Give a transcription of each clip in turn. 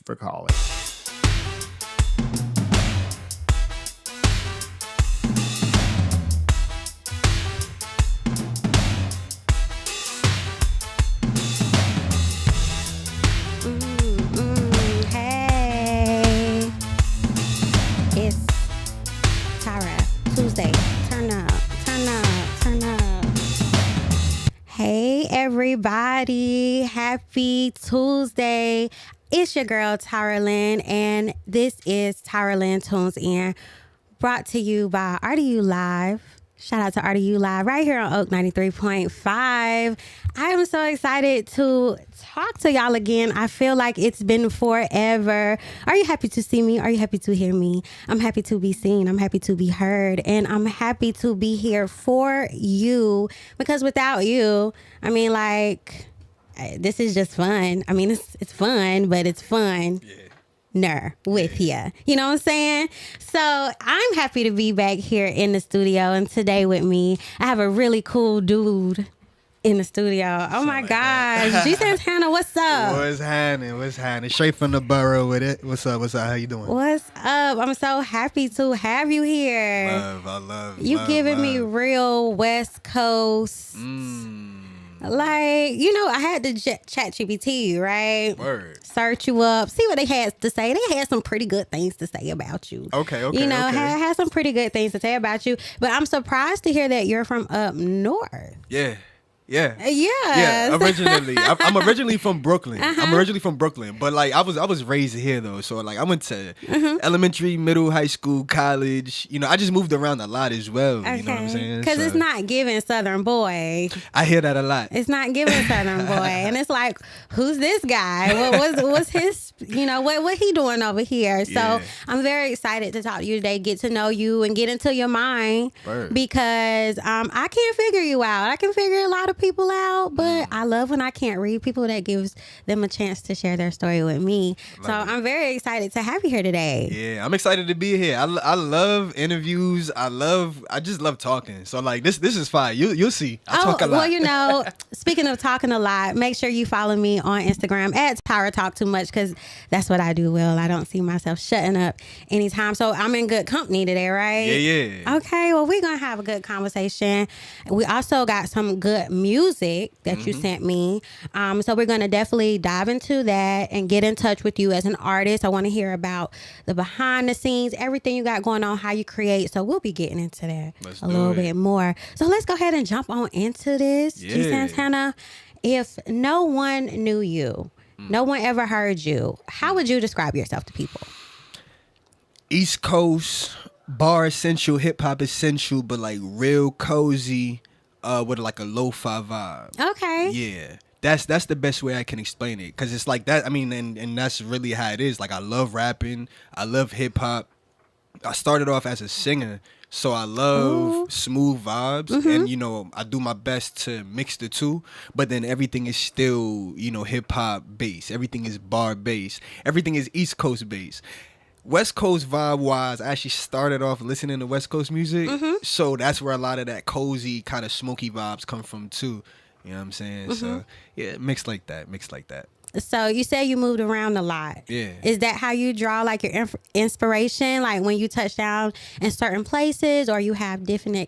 for calling. Hey, it's Tyra. Tuesday. Turn up, turn up, turn up. Hey, everybody. Happy Tuesday. It's your girl, TyraLen, and this is TyraLen Tunes In, brought to you by RDU Live. Shout out to RDU Live right here on Oak 93.5. I am so excited to talk to y'all again. I feel like it's been forever. Are you happy to see me? Are you happy to hear me? I'm happy to be seen. I'm happy to be heard. And I'm happy to be here for you, because without you, I mean, like, this is just fun. I mean, it's fun, but it's fun. Yeah. With you. You know what I'm saying? So I'm happy to be back here in the studio, and today with me, I have a really cool dude in the studio. Oh my gosh. G Santana, what's up? What's happening? Straight from the borough with it. What's up? How you doing? What's up? I'm so happy to have you here. I love you giving me real West Coast. Like, you know, I had to chat GPT you, right? Word. Search you up, see what they had to say. They had some pretty good things to say about you. Okay. You know, had some pretty good things to say about you. But I'm surprised to hear that you're from up north. Yeah. Originally, I'm originally from Brooklyn. I'm originally from Brooklyn, but like I was raised here though. So like I went to elementary, middle, high school, college. You know, I just moved around a lot as well. Okay. You know what I'm saying? Because it's not giving Southern boy. I hear that a lot. It's not giving Southern boy, and it's like, who's this guy? What's his? You know what he doing over here? So Yeah. I'm very excited to talk to you today, get to know you, and get into your mind. Word. Because I can't figure you out. I can figure a lot of people out, but I love when I can't read people. That gives them a chance to share their story with me. I'm very excited to have you here today. Yeah, I'm excited to be here. I love interviews. I just love talking. So like this is fine. You'll see. I talk a lot. Well, you know, speaking of talking a lot, make sure you follow me on Instagram at Tyra Talk Too Much, because that's what I do well. I don't see myself shutting up anytime. So I'm in good company today, right? Yeah. Okay, well, we're going to have a good conversation. We also got some good music that you sent me. So we're going to definitely dive into that and get in touch with you as an artist. I want to hear about the behind the scenes, everything you got going on, how you create. So we'll be getting into that a little bit more. So let's go ahead and jump on into this. Yeah. G Santana, if no one knew you, no one ever heard you, how would you describe yourself to people? East Coast, bar essential, hip hop essential, but like real cozy, with like a lo-fi vibe. Okay. Yeah. That's the best way I can explain it, because it's like that. I mean, and that's really how it is. Like, I love rapping. I love hip hop. I started off as a singer, so I love smooth vibes, and you know, I do my best to mix the two. But then everything is still, you know, hip hop based. Everything is bar based. Everything is East Coast based. West Coast vibe wise, I actually started off listening to West Coast music, so that's where a lot of that cozy kind of smoky vibes come from too. You know what I'm saying? So yeah, mixed like that. So you say you moved around a lot. Yeah. Is that how you draw like your inspiration? Like when you touch down in certain places, or you have different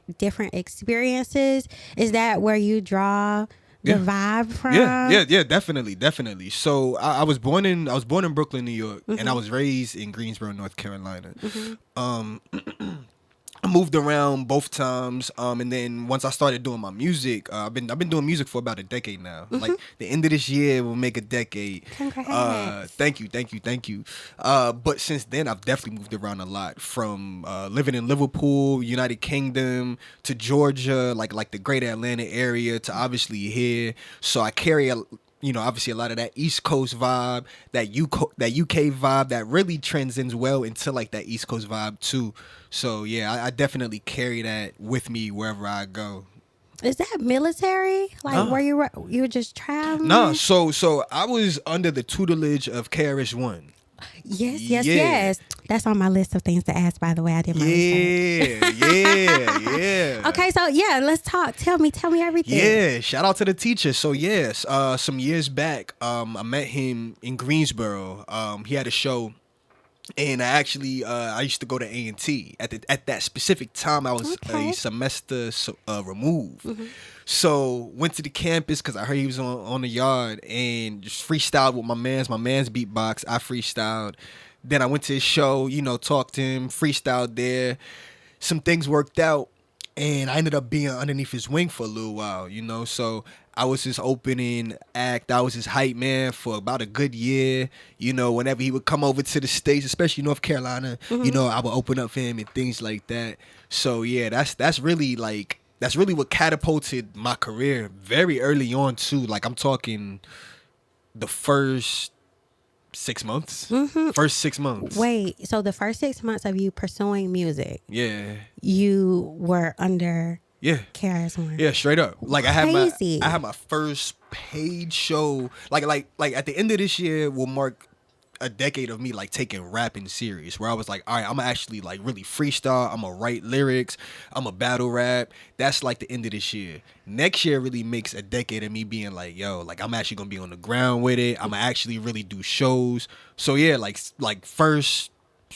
experiences? Is that where you draw the vibe from? Yeah, definitely. So I was born in Brooklyn, New York, and I was raised in Greensboro, North Carolina. I moved around both times, and then once I started doing my music, I've been doing music for about a decade now. Like the end of this year will make a decade. Congrats. Thank you. But since then, I've definitely moved around a lot, from living in Liverpool, United Kingdom, to Georgia, like the greater Atlanta area, to obviously here. So I carry obviously a lot of that East Coast vibe, that UK vibe that really transcends well into like that East Coast vibe too. So yeah, I definitely carry that with me wherever I go. Is that military? Like where you were just traveling? No, so I was under the tutelage of KRS-One. Yes. That's on my list of things to ask, by the way. I did my research. Yeah. Okay, so let's talk. Tell me everything. Yeah, shout out to the teacher. So yes, some years back, I met him in Greensboro. He had a show, and I used to go to A&T at that specific time. I was a semester removed. So went to the campus because I heard he was on the yard, and just freestyled with my man's beatbox. I freestyled. Then I went to his show, talked to him, freestyled there. Some things worked out, and I ended up being underneath his wing for a little while, So I was his opening act. I was his hype man for about a good year. Whenever he would come over to the States, especially North Carolina, I would open up for him and things like that. So yeah, that's really what catapulted my career very early on too. Like I'm talking the first 6 months. First 6 months. Wait, so the first 6 months of you pursuing music, you were under KRS-One. Yeah, straight up. Like I had my first paid show. Like at the end of this year will mark a decade of me like taking rapping serious, where I was like, all right, I'm gonna actually like really freestyle. I'm gonna write lyrics. I'm gonna battle rap. That's like the end of this year. Next year really makes a decade of me being like, yo, like I'm actually gonna be on the ground with it. I'm gonna actually really do shows. So yeah, like first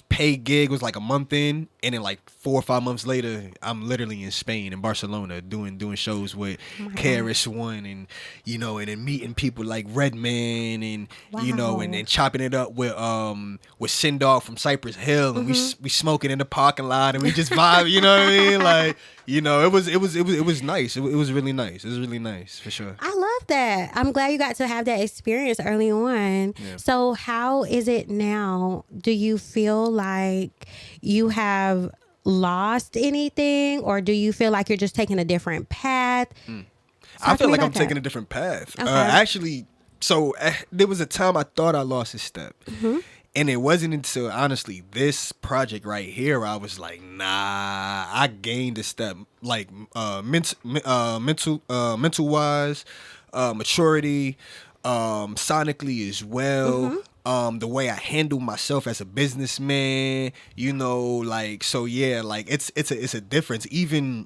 paid gig was like a month in, and then like 4 or 5 months later, I'm literally in Spain, in Barcelona, doing shows with KRS-One, and and then meeting people like Redman, and and then chopping it up with Sindog from Cypress Hill, and we smoking in the parking lot, and we just vibe, you know what I mean? Like, it was nice. It was really nice. It was really nice for sure. I love that. I'm glad you got to have that experience early on. Yeah. So how is it now? Do you feel like you have lost anything, or do you feel like you're just taking a different path? I feel like I'm taking a different path. Okay. Actually, so there was a time I thought I lost a step. And it wasn't until, honestly, this project right here, I was like, nah, I gained a step, like mental wise, maturity, sonically as well. The way I handle myself as a businessman, so yeah, like it's a difference. Even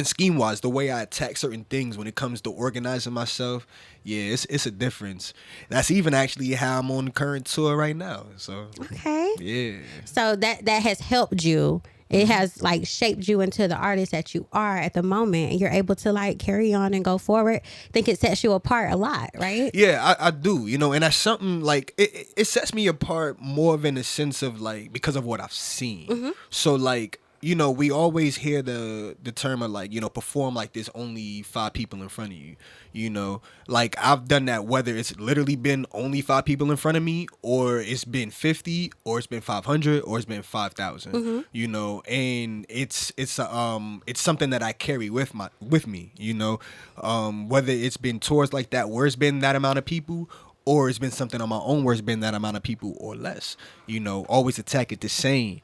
scheme wise, the way I attack certain things when it comes to organizing myself, yeah, it's a difference. That's even actually how I'm on the current tour right now. So okay, yeah. So that has helped you. It has like shaped you into the artist that you are at the moment, and you're able to like carry on and go forward. I think it sets you apart a lot, right? Yeah, I do, and that's something like it sets me apart more in the sense of like because of what I've seen. So like, we always hear the term of like, perform like there's only 5 people in front of you. Like I've done that, whether it's literally been only 5 people in front of me, or it's been 50, or it's been 500, or it's been 5,000. And it's something that I carry with me. Whether it's been tours like that where it's been that amount of people, or it's been something on my own where it's been that amount of people or less. Always attack it the same.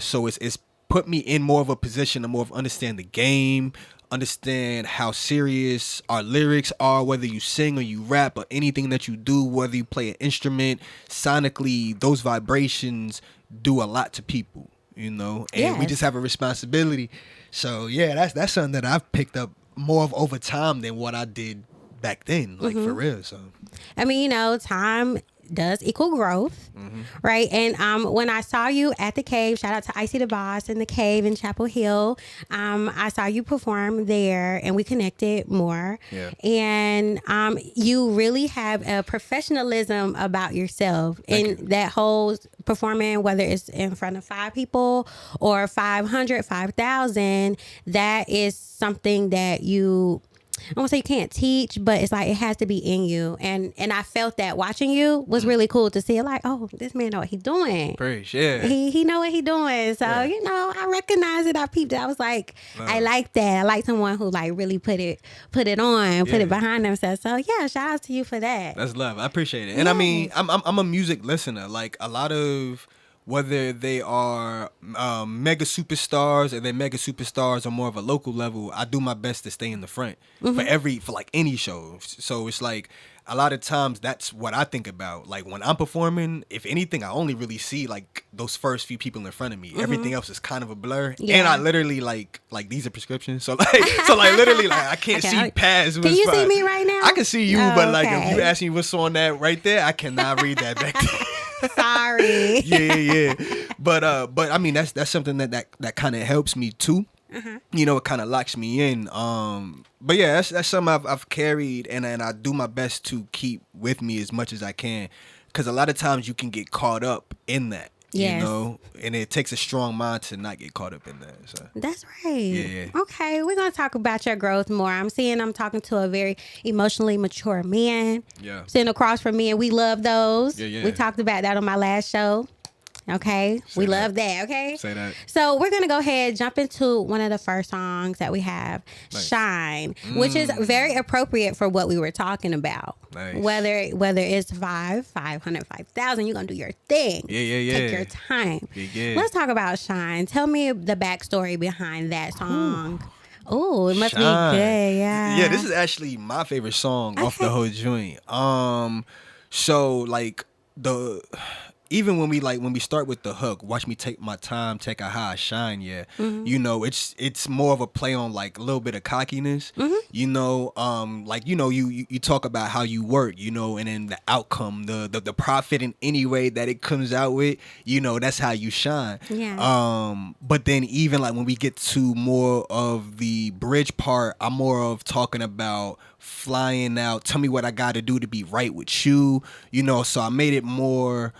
So it's put me in more of a position to more of understand the game, understand how serious our lyrics are, whether you sing or you rap or anything that you do, whether you play an instrument. Sonically, those vibrations do a lot to people, and we just have a responsibility. So yeah, that's something that I've picked up more of over time than what I did back then, like for real. So I mean, time does equal growth, right? And when I saw you at the Cave, shout out to Icy the Boss in the Cave in Chapel Hill, I saw you perform there, and we connected more. Yeah. And you really have a professionalism about yourself in that whole performing, whether it's in front of 5 people or 500, 5,000. That is something that I won't say you can't teach, but it's like it has to be in you. And I felt that watching you was really cool to see. Like, oh, this man know what he's doing. Preach, yeah. He know what he's doing. So, I recognize it. I peeped it. I was like, I like that. I like someone who like really put it on, put it behind themselves. So yeah, shout out to you for that. That's love. I appreciate it. And I mean, I'm a music listener. Like a lot of whether they are mega superstars or they're mega superstars on more of a local level, I do my best to stay in the front for like any show. So it's like a lot of times that's what I think about. Like when I'm performing, if anything, I only really see like those first few people in front of me. Everything else is kind of a blur. Yeah. And I literally like these are prescriptions. So like literally like I can't see past. Can you see me right now? I can see you, but like if you ask me what's on that right there, I cannot read that back there. Sorry. yeah. But I mean that's something that kind of helps me too. You know, it kind of locks me in. But yeah, that's something I've carried, and I do my best to keep with me as much as I can, because a lot of times you can get caught up in that. Yes. You know, and it takes a strong mind to not get caught up in that. So. That's right. Yeah. Okay, we're going to talk about your growth more. I'm talking to a very emotionally mature man. Yeah. Sitting across from me, and we love those. Yeah. We talked about that on my last show. Okay, we love that. Okay, say that. So we're gonna go ahead, jump into one of the first songs that we have, nice. "Shine," which is very appropriate for what we were talking about. Nice. Whether it's 500, 5,000, you're gonna do your thing. Yeah. Take your time. Yeah. Let's talk about "Shine." Tell me the backstory behind that song. Oh, it must Shine. be good. Yeah. Yeah, this is actually my favorite song off the whole joint. So like even when we start with the hook, watch me take my time, take a high shine, you know, it's more of a play on like a little bit of cockiness, you know, like, you know, you talk about how you work, you know, and then the outcome, the profit in any way that it comes out with, you know, that's how you shine. Yeah. But then even like when we get to more of the bridge part, I'm more of talking about flying out, tell me what I got to do to be right with you, you know, so I made it more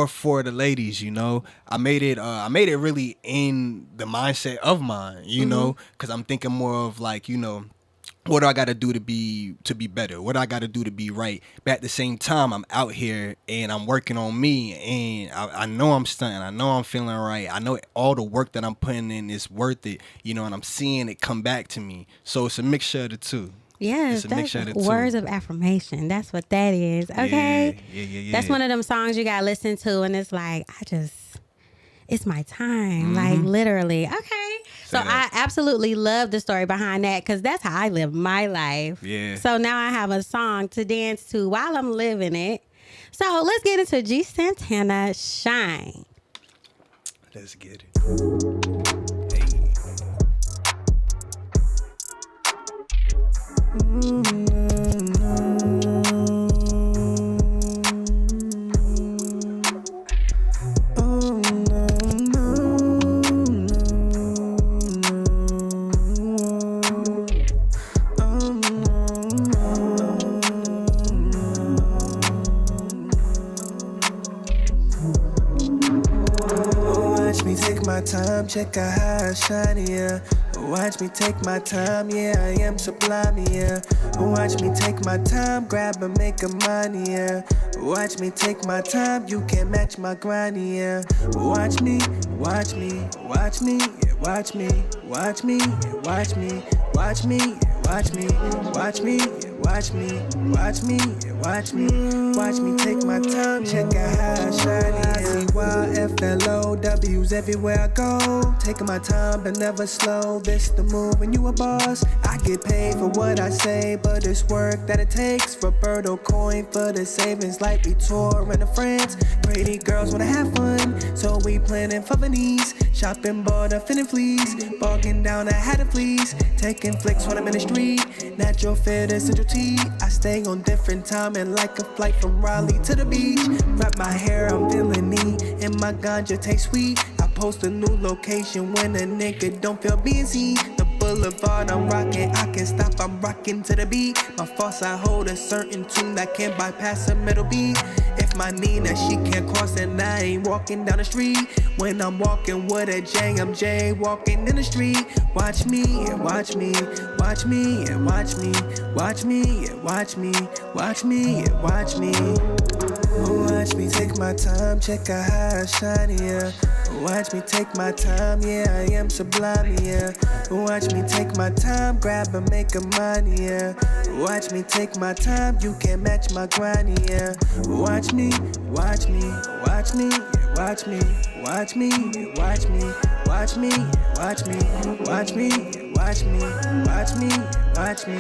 for the ladies, you know. I made it really in the mindset of mine, you know, because I'm thinking more of like, you know, what do I got to do to be better? What do I got to do to be right? But at the same time, I'm out here and I'm working on me, and I know I'm stunting. I know I'm feeling right. I know all the work that I'm putting in is worth it, you know, and I'm seeing it come back to me. So it's a mixture of the two. Yes, that's words of affirmation. That's what that is. Okay. Yeah. That's one of them songs you gotta listen to, and it's like, it's my time. Like literally. Okay. So I absolutely love the story behind that, because that's how I live my life. Yeah. So now I have a song to dance to while I'm living it. So let's get into G Santana, "Shine." Let's get it. Watch me take my time, check out how I shine, yeah. Watch me take my time, yeah, I am sublime, yeah. Watch me take my time, grab and make a money, yeah. Watch me take my time, you can't match my grind, yeah. Watch me, watch me, watch me, watch me, watch me, watch me, watch me, watch me, watch me, watch me, watch me, watch me, watch me take my time, check out how I shine, yeah. CYFLOWs everywhere I go, taking my time but never slow. This the move when you a boss. I get paid for what I say, but it's work that it takes. Roberto coin for the savings, like we tour in France. Pretty girls wanna have fun, so we planning for Venice. Shopping border, finna fleas, bargain down, I had to please. Taking flicks when I'm in the street, natural fit essential tea. I stay on different timing, like a flight from Raleigh to the beach. Wrap my hair, I'm feeling neat, and my ganja tastes sweet. I post a new location when a nigga don't feel busy. The boulevard I'm rocking, I can't stop, I'm rocking to the beat. My false, I hold a certain tune that can't bypass a middle beat. If my Nina, she can't cross, and I ain't walking down the street. When I'm walking with a J, I'm J walking in the street. Watch me, and watch me, watch me, and watch me, watch me, and watch me, watch me, and watch me. Watch me take my time, check out how I shine, yeah. Watch me take my time, yeah, I am sublime, yeah. Watch me take my time, grab and make a money, yeah. Watch me take my time, you can't match my grind, yeah. Watch me, watch me, watch me, watch me, watch me, watch me, watch me, watch me, watch me, watch me, watch me, watch me,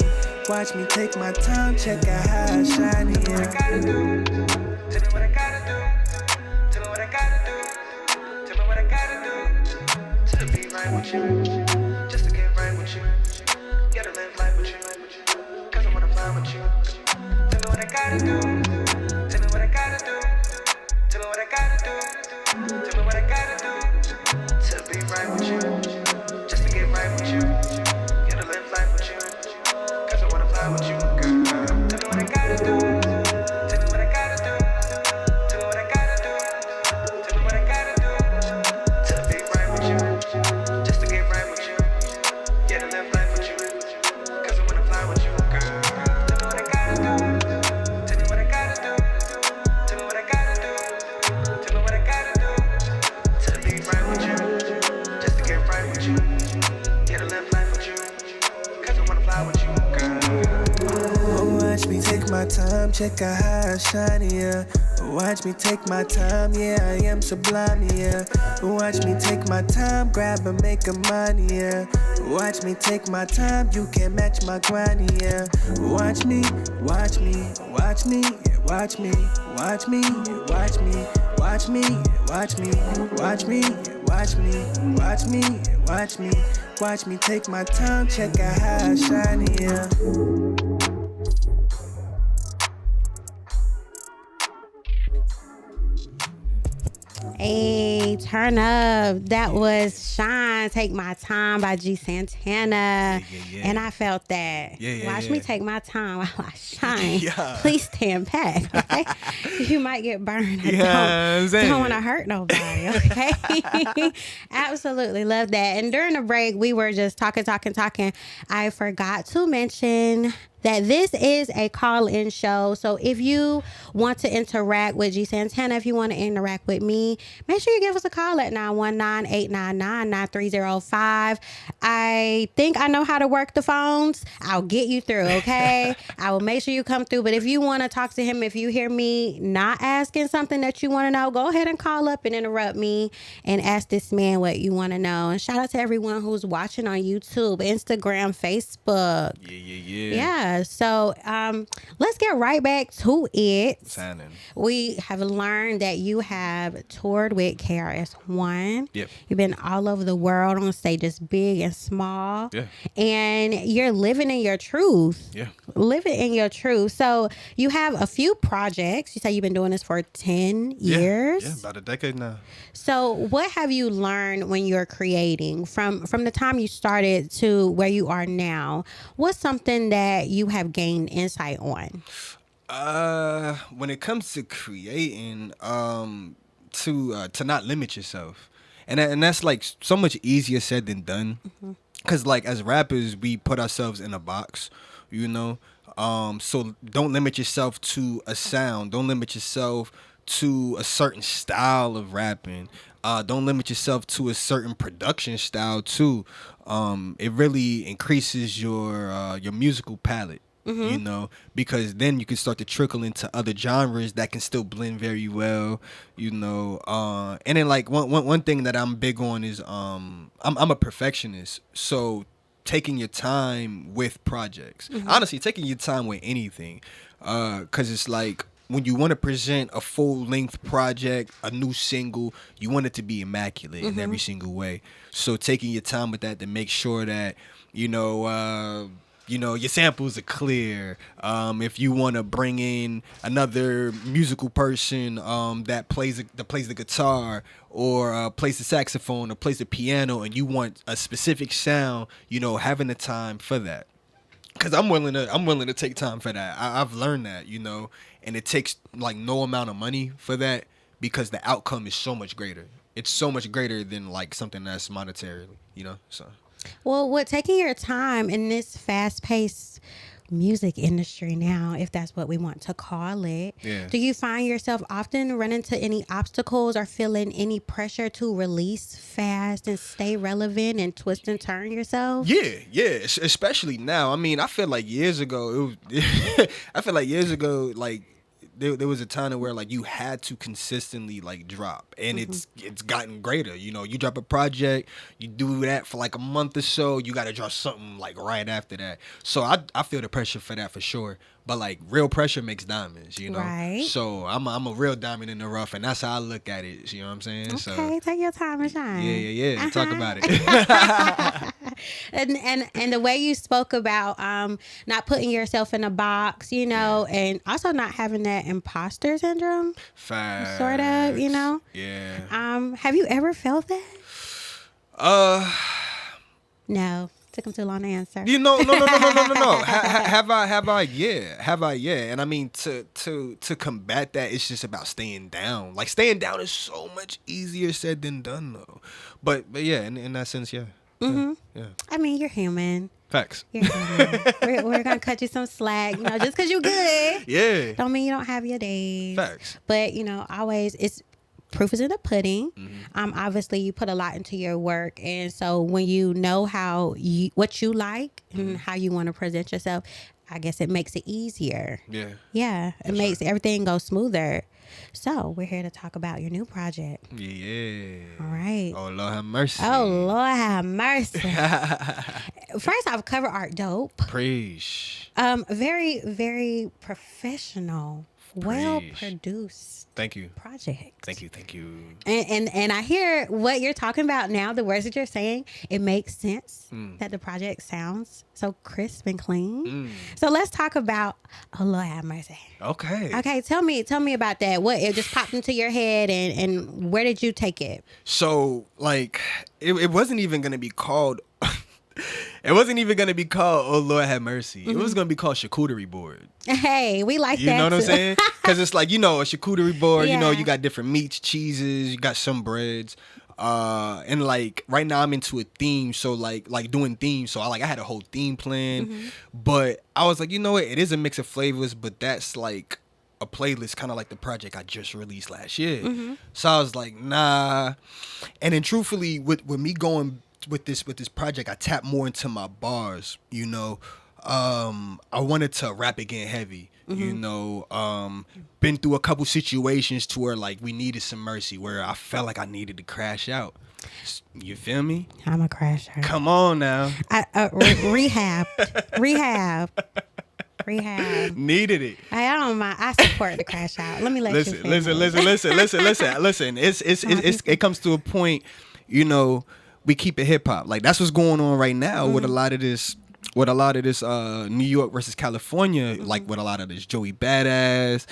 watch me take my time, check out how I shine, yeah. Tell me what I gotta do. Tell me what I gotta do. Tell me what I gotta do. To be right with you. Just to get right with you. Gotta live life with you. Cause I wanna fly with you. Tell me what I gotta do. Tell me what I gotta do. Tell me what I gotta do. Tell me what I gotta do. To be right with you. Just to get right with you. Gotta live life with you. Cause I wanna fly with you, girl. Tell me what I gotta do. Time, check out how I shine, yeah. Watch me take my time, yeah, I am sublime, yeah. Watch me take my time, grab and make a money, yeah. Watch me take my time, you can't match my grind, yeah. Watch me, watch me, watch me, watch me, watch me, watch me, watch me, watch me, watch me, watch me, watch me, watch me, watch me take my time, check out how I shine, yeah. Hey, turn up. That was Shine, Take My Time by G Santana. Yeah. And I felt that. Watch me take my time while I shine. Yeah. Please stand back, okay? You might get burned. I don't want to hurt nobody, okay? Absolutely love that. And during the break, we were just talking. I forgot to mention that this is a call-in show. So if you want to interact with G Santana, if you want to interact with me, make sure you give us a call at 919-899-9305. I think I know how to work the phones. I'll get you through, okay? I will make sure you come through. But if you want to talk to him, if you hear me not asking something that you want to know, go ahead and call up and interrupt me and ask this man what you want to know. And shout out to everyone who's watching on YouTube, Instagram, Facebook. Yeah. So let's get right back to it. Signing. We have learned that you have toured with KRS-One. Yep. You've been all over the world on stages big and small. Yeah. And you're living in your truth. Yeah. Living in your truth. So you have a few projects. You say you've been doing this for 10 years. Yeah, about a decade now. So what have you learned when you're creating from the time you started to where you are now? What's something that you have gained insight on? When it comes to creating, to not limit yourself, and that's like so much easier said than done. Cause like as rappers, we put ourselves in a box, you know. So don't limit yourself to a sound. Don't limit yourself to a certain style of rapping. Don't limit yourself to a certain production style too. It really increases your musical palette. You know, because then you can start to trickle into other genres that can still blend very well, you know. And then like one thing that I'm big on is I'm a perfectionist, so taking your time with projects. Honestly, taking your time with anything, because it's like when you want to present a full-length project, a new single, you want it to be immaculate in every single way. So taking your time with that to make sure that you know your samples are clear. If you want to bring in another musical person that plays the guitar or plays the saxophone or plays the piano, and you want a specific sound, you know, having the time for that. Because I'm willing to take time for that. I've learned that, you know, and it takes like no amount of money for that because the outcome is so much greater. It's so much greater than like something that's monetarily, you know. So. Well, what taking your time in this fast-paced music industry now, if that's what we want to call it. Yeah. Do you find yourself often running into any obstacles or feeling any pressure to release fast and stay relevant and twist and turn yourself? Yeah, especially now. I mean, I feel like years ago, like there was a time where like you had to consistently like drop, and it's gotten greater. You know, you drop a project, you do that for like a month or so, you got to drop something like right after that. So I feel the pressure for that for sure. But like real pressure makes diamonds, you know. Right. So I'm a real diamond in the rough, and that's how I look at it. You know what I'm saying? Okay, so, take your time and shine. Yeah. Talk about it. and the way you spoke about not putting yourself in a box, you know, and also not having that imposter syndrome. Facts. Sort of, you know. Yeah. Have you ever felt that? No. Took him too long to answer. You know, no. Have I? Yeah. And I mean, to combat that, it's just about staying down. Like staying down is so much easier said than done, though. But yeah, in that sense, yeah. Mm-hmm. Yeah. I mean, you're human. Facts. You're human. we're gonna cut you some slack, you know, just because you're good. Yeah. Don't mean you don't have your days. Facts. But you know, always it's. Proof is in the pudding. Obviously, you put a lot into your work, and so when you know what you like and how you want to present yourself, I guess it makes it easier. Yeah, it makes everything go smoother. So we're here to talk about your new project. Yeah. All right. Oh Lord have mercy. Oh Lord have mercy. First off, cover art dope. Preach. Very, very professional. Well produced. Thank you. Project. Thank you. And I hear what you're talking about now, the words that you're saying. It makes sense that the project sounds so crisp and clean. So let's talk about Oh Lord have mercy. Okay. Tell me about that. What it just popped into your head and where did you take it? So like it wasn't even gonna be called It wasn't even going to be called Oh Lord Have Mercy. It was going to be called Charcuterie Board. Hey, we like that. You know what I'm saying? Because it's like, you know, a charcuterie board, Yeah. you know, you got different meats, cheeses, you got some breads. And like right now I'm into a theme. So like doing themes. So I had a whole theme plan. But I was like, you know what? It is a mix of flavors, but that's like a playlist, kind of like the project I just released last year. So I was like, nah. And then truthfully, with me going with this project, I tapped more into my bars, you know. I wanted to rap again heavy, you know. Been through a couple situations to where like we needed some mercy, where I felt like I needed to crash out. You feel me? I'm a crasher. Come on now. Rehab. Needed it. I don't mind. I support the crash out. Let me let you finish. Listen. It comes to a point, you know, we keep it hip hop. Like that's what's going on right now with a lot of this. New York versus California, like with a lot of this Joey Badass.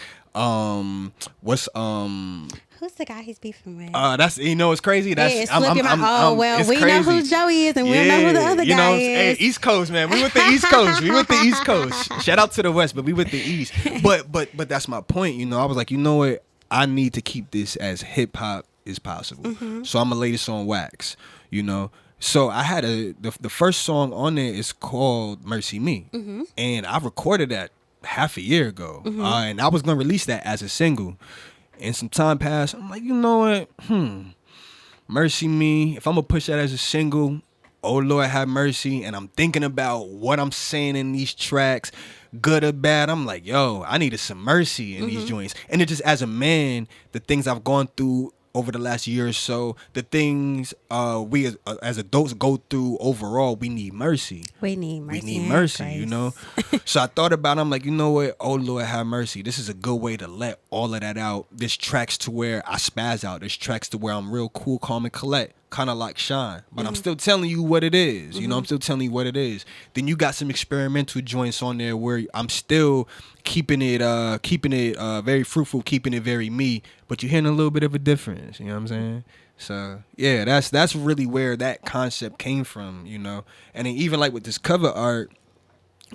Who's the guy he's beefing with? That's, you know, it's crazy. That's it's we know who Joey is and we know who the other guy is. Hey, East Coast, man. We with the East Coast. Shout out to the West, but we with the East. But that's my point. You know, I was like, you know what? I need to keep this as hip hop as possible. So I'm gonna lay this on wax. You know. So I had the first song on there is called Mercy Me, and I recorded that half a year ago, and I was gonna release that as a single. And some time passed. I'm like, you know what? Mercy Me. If I'm gonna push that as a single, Oh Lord Have Mercy, and I'm thinking about what I'm saying in these tracks, good or bad, I'm like, yo, I needed some mercy in these joints. And it just, as a man, the things I've gone through over the last year or so, the things we as adults go through overall, we need mercy. We need mercy, you know? So I thought about it, I'm like, you know what? Oh Lord have mercy. This is a good way to let all of that out. There's tracks to where I spaz out. There's tracks to where I'm real cool, calm, and collect. Kind of like Shine. But I'm still telling you what it is. You know, I'm still telling you what it is. Then you got some experimental joints on there where I'm still keeping it very fruitful, keeping it very me, but you're hearing a little bit of a difference. You know what I'm saying? So yeah, that's really where that concept came from, you know. And then even like with this cover art,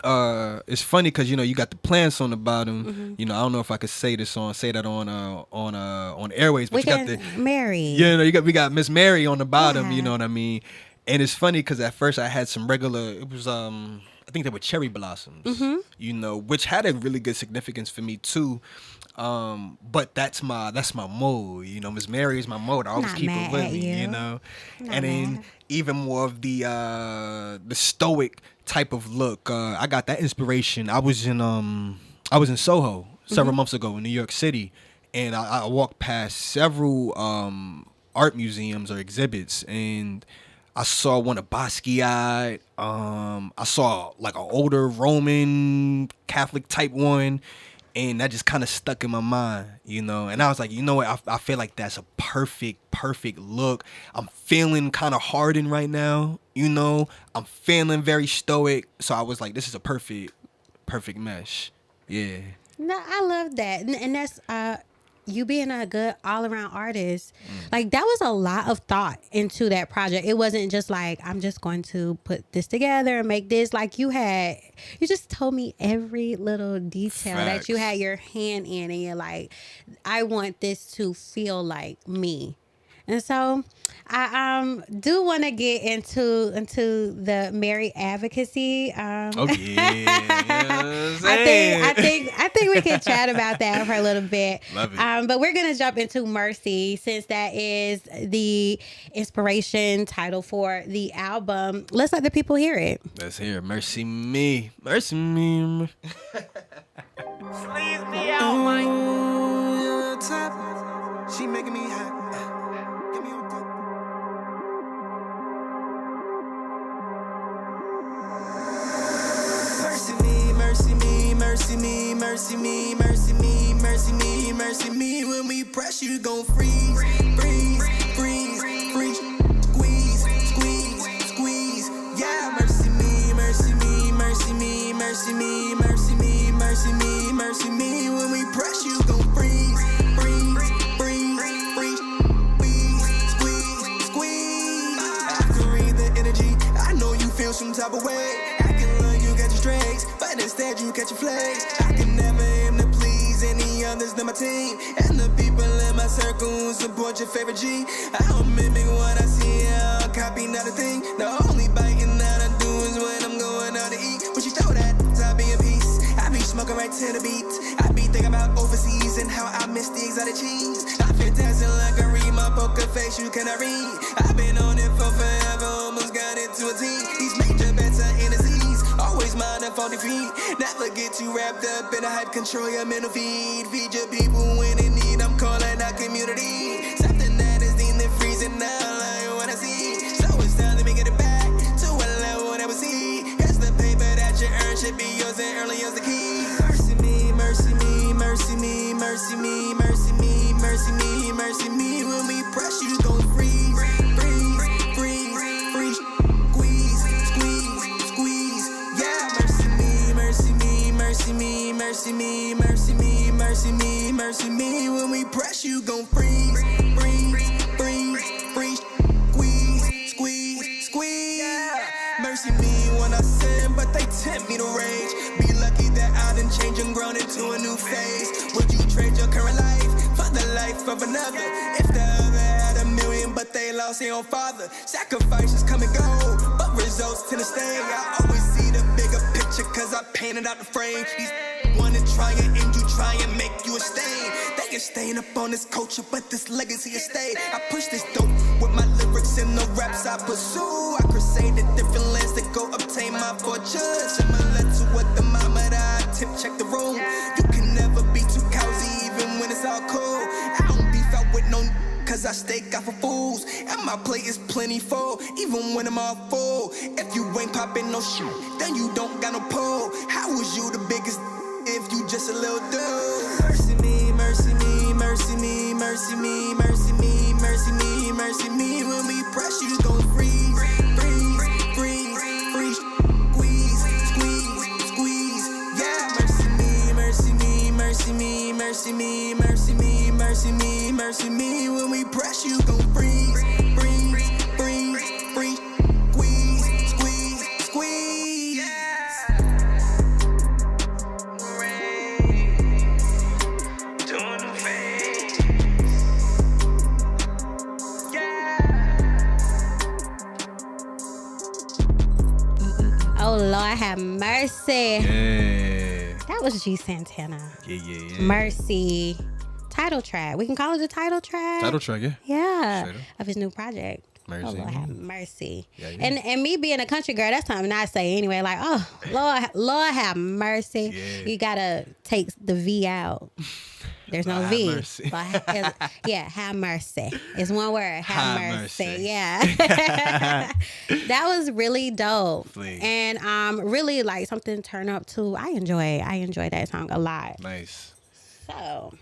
it's funny because, you know, you got the plants on the bottom. You know, I don't know if I could say that on airways, but you got the Mary. Yeah, you know, we got Miss Mary on the bottom. You know what I mean? And it's funny because at first I had some regular. It was I think they were cherry blossoms, you know, which had a really good significance for me too. But that's my mode, you know. Miss Mary is my mode. I always Not keep mad it with at me, you. you know. Not And then mad. even more of the stoic type of look. I got that inspiration. I was in Soho several months ago in New York City, and I walked past several art museums or exhibits, and I saw one of Basquiat. I saw like an older Roman Catholic type one, and that just kind of stuck in my mind, you know. And I was like, you know what? I feel like that's a perfect look. I'm feeling kind of hardened right now, you know. I'm feeling very stoic, so I was like, this is a perfect mesh. Yeah. No, I love that, and that's you being a good all-around artist. Like, that was a lot of thought into that project. It wasn't just like, I'm just going to put this together and make this. Like, you just told me every little detail that you had your hand in, and you're like, I want this to feel like me. And so I do want to get into the Mary advocacy. Oh yeah, you know what I'm saying? I think we can chat about that for a little bit. Love it. But we're gonna jump into Mercy, since that is the inspiration title for the album. Let's let the people hear it. Let's hear Mercy Me. Mercy Me. Sleaze me out, man. Top. She making me hot. Give me on top. Mercy me, mercy me, mercy me, mercy me, mercy me, mercy me, mercy me. When we press, you gon' freeze, freeze, freeze, freeze, squeeze, squeeze, squeeze. Yeah, mercy me, mercy me, mercy me, mercy me, mercy me, mercy me, mercy me. When we press, you gon' freeze, freeze, freeze, freeze, squeeze, squeeze, squeeze. I can read the energy. I know you feel some type of way. I can love you, got your strengths, but instead you catch your flags. I can never aim to please any others than my team, and the people in my circle who support your favorite G. I don't mimic what I see, I'll copy not a thing. The only biting that I do is when I'm going out to eat. When she throw that, I be in peace. I be smoking right to the beat. I be thinking about overseas and how I miss the exotic cheese. I feel dancing like I read my poker face, you cannot read. I've been on it for forever, almost got it to a T. These major bets are in disease, always mind and faulty feet. Never get too wrapped up in a hype, control your mental feed. Feed your people when in need, I'm calling out community. Something that is in the freezing now, like what I see. So it's time to me get it back to a level that we see. Cause the paper that you earn should be yours and early as the key. Mercy me, mercy me, mercy me, mercy me, mercy me, mercy me, mercy me. When we press, you gon' freeze, freeze, freeze, freeze, squeeze, squeeze, squeeze. Yeah, mercy me, mercy me, mercy me, mercy me, mercy me, mercy me, mercy me. When we press, you gon' freeze, freeze, freeze, freeze, squeeze, squeeze, squeeze. Yeah. Mercy me when I sin, but they tempt me to rage. Be lucky that I done changed and grown into a new phase. Would you trade your current life for the life of another? If the other had $1 million, but they lost their own father. Sacrifices come and go, but results tend to stay. I always see the bigger picture, cause I painted out the frame. These wanna try and end you, try and make you a stain. They can stain up on this culture, but this legacy is stay. I push this dope with my lyrics and the raps I pursue. I crusade the different lands to go obtain my fortune. Similar to what the mama that I tip check the room. You can never be too cozy, even when it's all cool. I don't beef out with no cause I stake out for fools. And my plate is plenty full, even when I'm all full. If you ain't popping no shit, then you don't got no pull. How was you the biggest if you just a little dude? Mercy me, mercy me, mercy me, mercy me, mercy me, mercy me, mercy me. When we press, you gon' freeze, freeze, freeze, freeze, squeeze, squeeze, squeeze. Yeah, mercy me, mercy me, mercy me, mercy me, mercy me, mercy me, mercy me. When we press, you gon' freeze, freeze, freeze, freeze, squeeze, squeeze, squeeze. Doing the face. Oh Lord, have mercy. Yeah. That was G Santana. Yeah. Mercy. Title track. We can call it a title track. Title track, yeah. Yeah. Straight up. Of his new project. Mercy. Oh, Lord have mercy. Yeah. And me being a country girl, that's something I say anyway. Like, oh, Lord have mercy. Yeah. You gotta take the V out. There's no Have V. mercy. But have mercy. It's one word. Have mercy. Yeah. That was really dope. Please. And really like something to turn up to. I enjoy that song a lot. Nice. So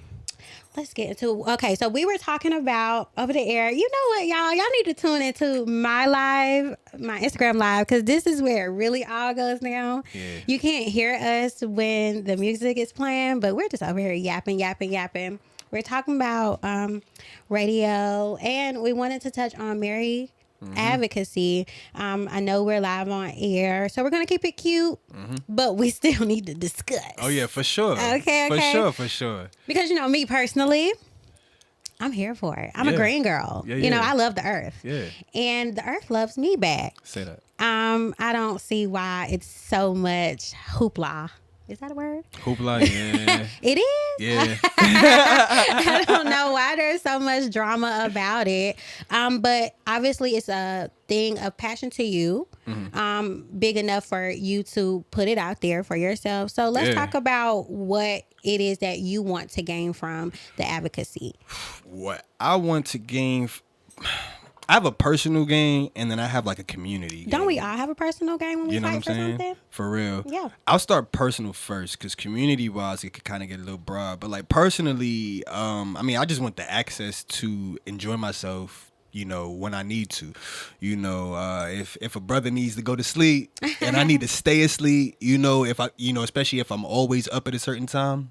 let's get into okay. So we were talking about over the air. You know what, y'all? Y'all need to tune into my Instagram live, because this is where it really all goes down. Yeah. You can't hear us when the music is playing, but we're just over here yapping. We're talking about radio, and we wanted to touch on Mary advocacy. I know we're live on air, so we're gonna keep it cute, but we still need to discuss. Oh yeah, for sure. Okay. For sure. Because me personally, I'm here for it. I'm a green girl. Yeah. I love the earth. Yeah. And the earth loves me back. Say that. I don't see why it's so much hoopla. Is that a word? Hoopla, yeah. It is? Yeah. I don't know why there's so much drama about it. But obviously it's a thing of passion to you. Big enough for you to put it out there for yourself. So let's talk about what it is that you want to gain from the advocacy. What I want to gain... I have a personal gain, and then I have like a community gain. Don't we all have a personal gain when we fight for something? For real. Yeah. I'll start personal first, because community-wise, it could kind of get a little broad. But like personally, I just want the access to enjoy myself, when I need to. If a brother needs to go to sleep and I need to stay asleep, especially if I'm always up at a certain time,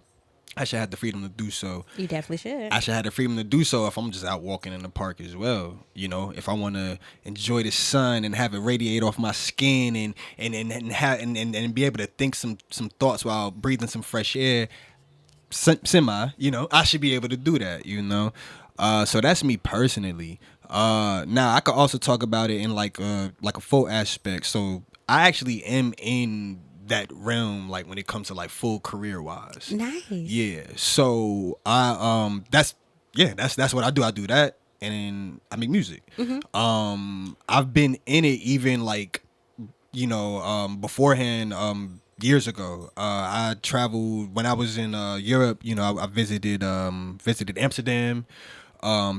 I should have the freedom to do so. You definitely should. I should have the freedom to do so if I'm just out walking in the park as well. If I want to enjoy the sun and have it radiate off my skin and be able to think some thoughts while breathing some fresh air, I should be able to do that. So that's me personally. Now I could also talk about it in like a full aspect. So I actually am in that realm, like when it comes to like full career wise. Nice. Yeah. So I that's what I do. I do that, and then I make music. I've been in it even like beforehand. Years ago, I traveled when I was in Europe. I visited Amsterdam,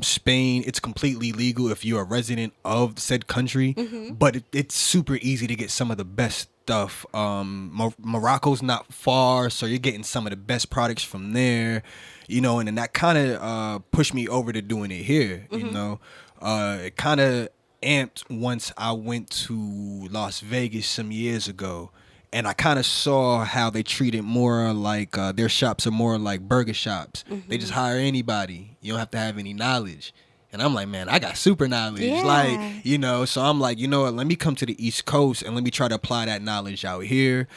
Spain. It's completely legal if you're a resident of said country, but it's super easy to get some of the best stuff. Morocco's not far, so you're getting some of the best products from there, and then that kind of pushed me over to doing it here. It kind of amped once I went to Las Vegas some years ago, and I kind of saw how they treat it more like their shops are more like burger shops. They just hire anybody. You don't have to have any knowledge. And I'm like, man, I got super knowledge. Yeah. So I'm like, what, let me come to the East Coast and let me try to apply that knowledge out here.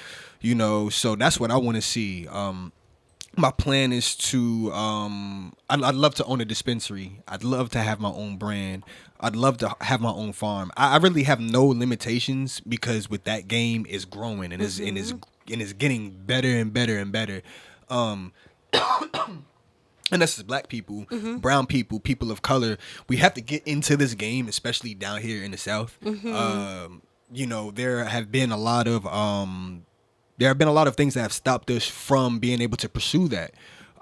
So that's what I want to see. My plan is to, I'd love to own a dispensary. I'd love to have my own brand. I'd love to have my own farm. I really have no limitations, because with that game, it's growing and it's getting better and better and better. And that's just black people, brown people, people of color. We have to get into this game, especially down here in the South. There have been a lot of things that have stopped us from being able to pursue that.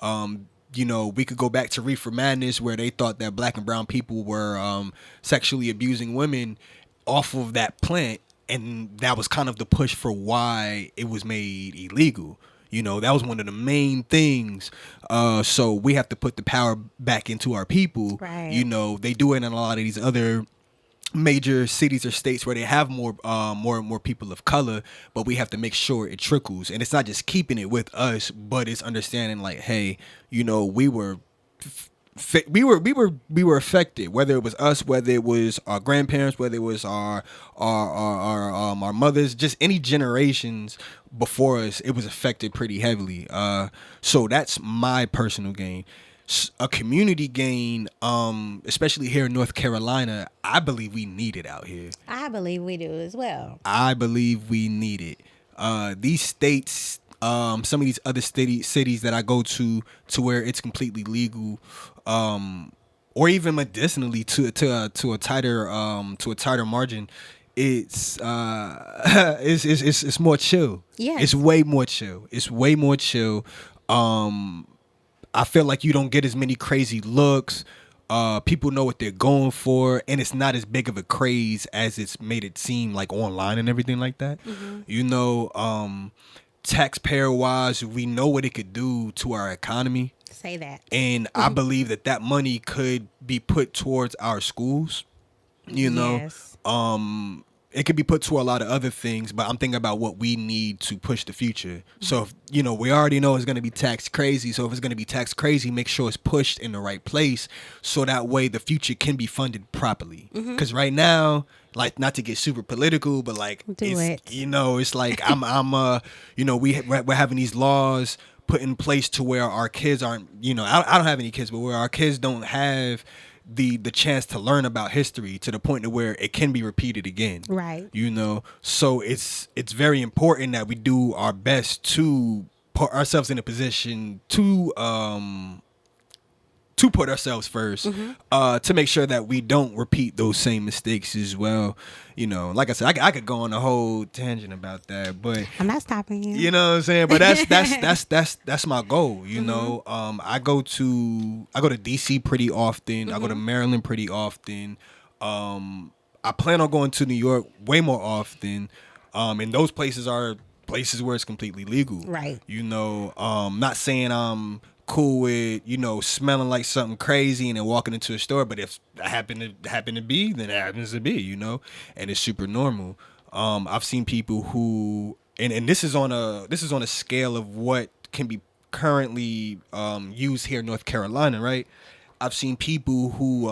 We could go back to Reefer Madness, where they thought that black and brown people were sexually abusing women off of that plant, and that was kind of the push for why it was made illegal. That was one of the main things. So we have to put the power back into our people. Right. They do it in a lot of these other major cities or states where they have more people of color, but we have to make sure it trickles. And it's not just keeping it with us, but it's understanding like, hey, we were affected, whether it was us, whether it was our grandparents, whether it was our mothers, just any generations before us, it was affected pretty heavily. So that's my personal gain. A community gain, especially here in North Carolina, I believe we need it out here. I believe we do as well. I believe we need it. these states, some of these other cities that I go to where it's completely legal, or even medicinally to a tighter margin, it's it's more chill. Yes. It's way more chill. It's way more chill. I feel like you don't get as many crazy looks. People know what they're going for, and it's not as big of a craze as it's made it seem, like online and everything like that. You know, taxpayer wise, we know what it could do to our economy. Say that. And I believe that money could be put towards our schools. You know, Yes. It could be put to a lot of other things, but I'm thinking about what we need to push the future. So, if, you know, we already know it's going to be tax crazy. So if it's going to be tax crazy, make sure it's pushed in the right place so that way the future can be funded properly. Because right now, like, not to get super political, but like, you know, it's like you know, we're having these laws put in place to where our kids aren't, you know, I don't have any kids, but where our kids don't have the chance to learn about history to the point to where it can be repeated again. Right. You know, so it's very important that we do our best to put ourselves in a position to put ourselves first, to make sure that we don't repeat those same mistakes as well. You know, like I said, I could go on a whole tangent about that, but I'm not stopping you. you know what I'm saying? But that's my goal. You know, I go to DC pretty often. I go to Maryland pretty often. I plan on going to New York way more often. And those places are places where it's completely legal. Right. You know, not saying I'm cool with, you know, smelling like something crazy and then walking into a store, but if that happen to be, then it happens to be, you know, and it's super normal. I've seen people who, and this is on a scale of what can be currently used here in North Carolina, right? I've seen people who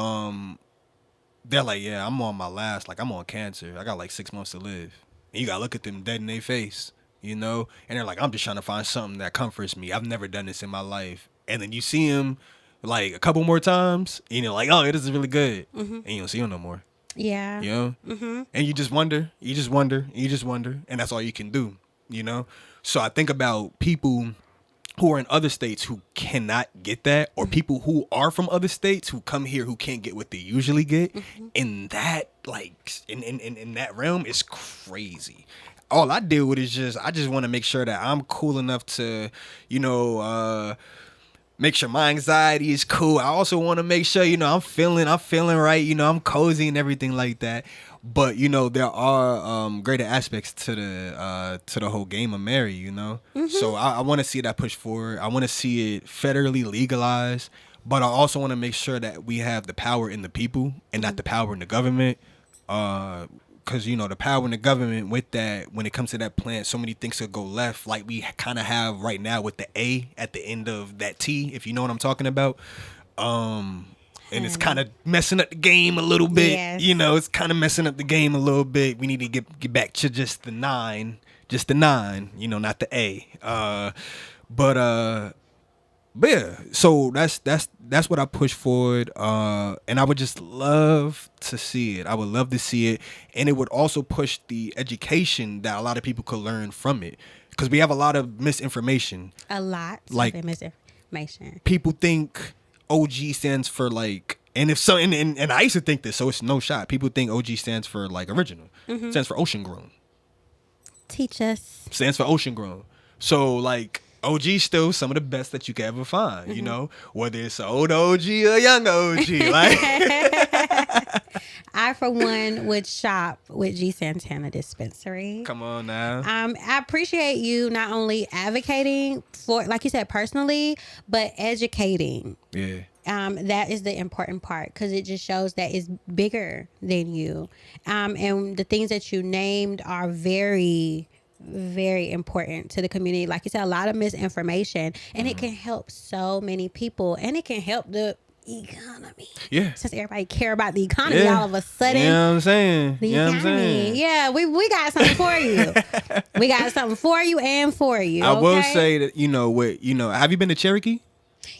they're like, yeah, I'm on my last, like I'm on cancer. I got like 6 months to live. And you gotta look at them dead in their face. You know, and they're like, I'm just trying to find something that comforts me. I've never done this in my life. And then you see him like a couple more times, and you're like, oh, this is really good. And you don't see him no more. Yeah. You know? And you just wonder, and that's all you can do, you know? So I think about people who are in other states who cannot get that, or people who are from other states who come here who can't get what they usually get. And that, like, in that realm is crazy. All I deal with is I just want to make sure that I'm cool enough to, you know, make sure my anxiety is cool. I also want to make sure, you know, I'm feeling right, you know, I'm cozy and everything like that. But, you know, there are greater aspects to the whole game of Mary, you know. So I want to see that push forward. I want to see it federally legalized, but I also want to make sure that we have the power in the people and not the power in the government. Because, you know, the power in the government with that, when it comes to that plant, so many things could go left, like we kind of have right now with the A at the end of that T, if you know what I'm talking about. And it's kind of messing up the game a little bit. Yes. You know, it's kind of messing up the game a little bit. We need to get back to just the 9, you know, not the A. But yeah, so that's what I push forward, and I would just love to see it. I would love to see it, and it would also push the education that a lot of people could learn from it, because we have a lot of misinformation. A lot of misinformation. People think OG stands for like, and if so, and I used to think this, so it's no shot. People think OG stands for like original. Stands for ocean grown. Teach us. Stands for ocean grown. So like, OG still some of the best that you can ever find, you know, whether it's an old OG or a young OG. Like, I, for one, would shop with G Santana Dispensary. Come on now. I appreciate you not only advocating for, like you said, personally, but educating. Yeah. That is the important part, because it just shows that it's bigger than you. And the things that you named are very important to the community. Like you said, a lot of misinformation, and it can help so many people, and it can help the economy. Yeah. Since everybody care about the economy all of a sudden. You know what I'm saying? The economy. Yeah, we got something for you. We got something for you and for you. I will say that, you know, have you been to Cherokee?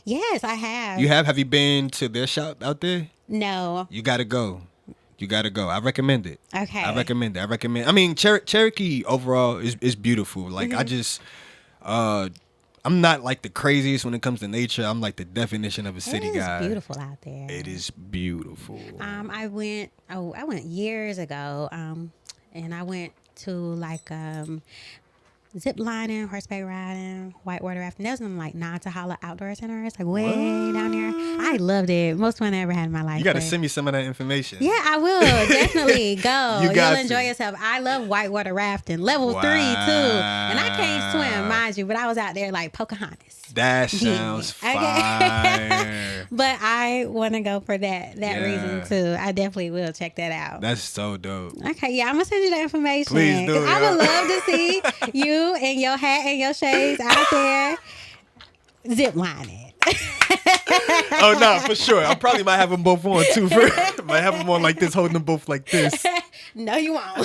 Yes, I have. You have? Have you been to their shop out there? No. You got to go. You gotta go. I recommend it. Okay. I recommend it. I mean, Cherokee overall is beautiful. Like I just, I'm not like the craziest when it comes to nature. I'm like the definition of a city guy. It's beautiful out there. It is beautiful. I went years ago, and I went to like zip lining, horseback riding, whitewater rafting. That was in like Nantahala Outdoor Center. It's like way down there. I loved it. Most fun I ever had in my life. You got to send me some of that information. Yeah, I will. Definitely go. You'll enjoy to. yourself. I love whitewater rafting. Level 3 too. And I can't swim, mind you, but I was out there like Pocahontas. That sounds fire. But I want to go for that reason too. I definitely will check that out. That's so dope. Okay, yeah, I'm gonna send you the information. Please do. I would love to see you and your hat and your shades out there zip lining. Oh no, for sure. I probably might have them both on too. Might have them on like this, holding them both like this. No, you won't.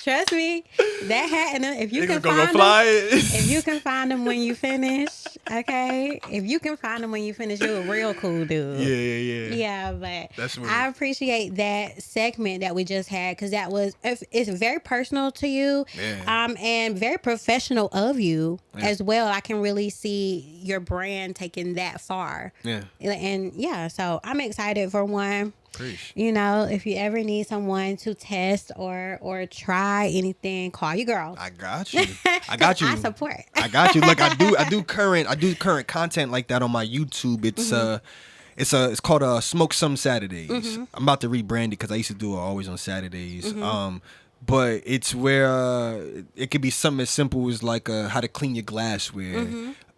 Trust me, that hat and if you can find them, if you can find them when you finish, okay. If you can find them when you finish, you're a real cool dude. Yeah. Yeah, but that's weird. I appreciate that segment that we just had because it's very personal to you, and very professional of you as well. I can really see your brand taking that far. Yeah, and so I'm excited for one. Preach. You know, if you ever need someone to test or try anything, call your girl. I got you. I support. I got you. Look, I do current content like that on my YouTube. It's called Smoke Some Saturdays. I'm about to rebrand it because I used to do it always on Saturdays. But it's where it could be something as simple as like how to clean your glassware.